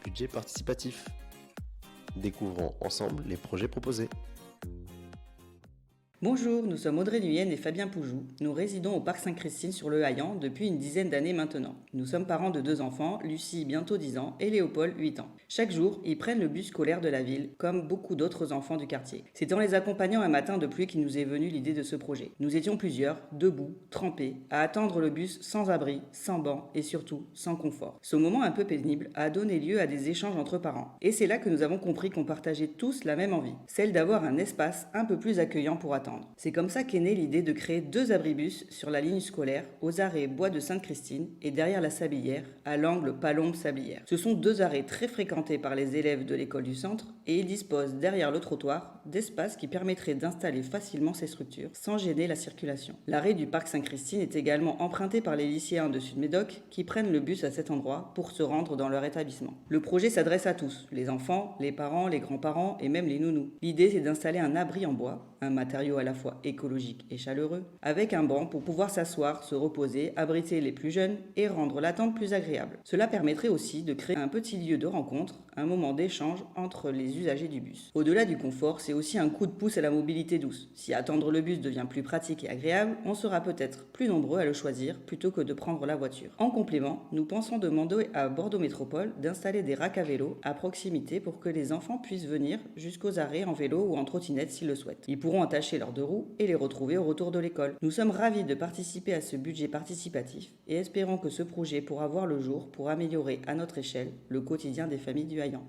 budget participatif. Découvrons ensemble les projets proposés. Bonjour, nous sommes Audrey Luyenne et Fabien Poujou. Nous résidons au Parc Sainte-Christine sur le Haillan depuis une dizaine d'années maintenant. Nous sommes parents de 2 enfants, Lucie bientôt 10 ans et Léopold 8 ans. Chaque jour, ils prennent le bus scolaire de la ville, comme beaucoup d'autres enfants du quartier. C'est en les accompagnant un matin de pluie qu'il nous est venu l'idée de ce projet. Nous étions plusieurs, debout, trempés, à attendre le bus sans abri, sans banc et surtout sans confort. Ce moment un peu pénible a donné lieu à des échanges entre parents. Et c'est là que nous avons compris qu'on partageait tous la même envie, celle d'avoir un espace un peu plus accueillant pour attendre. C'est comme ça qu'est née l'idée de créer 2 abribus sur la ligne scolaire, aux arrêts Bois de Sainte-Christine et derrière la Sablière, à l'angle Palombe-Sablière. Ce sont 2 arrêts très fréquentés par les élèves de l'école du centre et ils disposent derrière le trottoir d'espaces qui permettraient d'installer facilement ces structures sans gêner la circulation. L'arrêt du parc Sainte-Christine est également emprunté par les lycéens de Sud-Médoc qui prennent le bus à cet endroit pour se rendre dans leur établissement. Le projet s'adresse à tous, les enfants, les parents, les grands-parents et même les nounous. L'idée c'est d'installer un abri en bois, un matériau à la fois écologique et chaleureux, avec un banc pour pouvoir s'asseoir, se reposer, abriter les plus jeunes et rendre l'attente plus agréable. Cela permettrait aussi de créer un petit lieu de rencontre, un moment d'échange entre les usagers du bus. Au-delà du confort, c'est aussi un coup de pouce à la mobilité douce. Si attendre le bus devient plus pratique et agréable, on sera peut-être plus nombreux à le choisir plutôt que de prendre la voiture. En complément, nous pensons demander à Bordeaux Métropole d'installer des racks à vélo à proximité pour que les enfants puissent venir jusqu'aux arrêts en vélo ou en trottinette s'ils le souhaitent. Ils pourront attacher leurs 2 roues et les retrouver au retour de l'école. Nous sommes ravis de participer à ce budget participatif et espérons que ce projet pourra voir le jour pour améliorer à notre échelle le quotidien des familles du Haillan.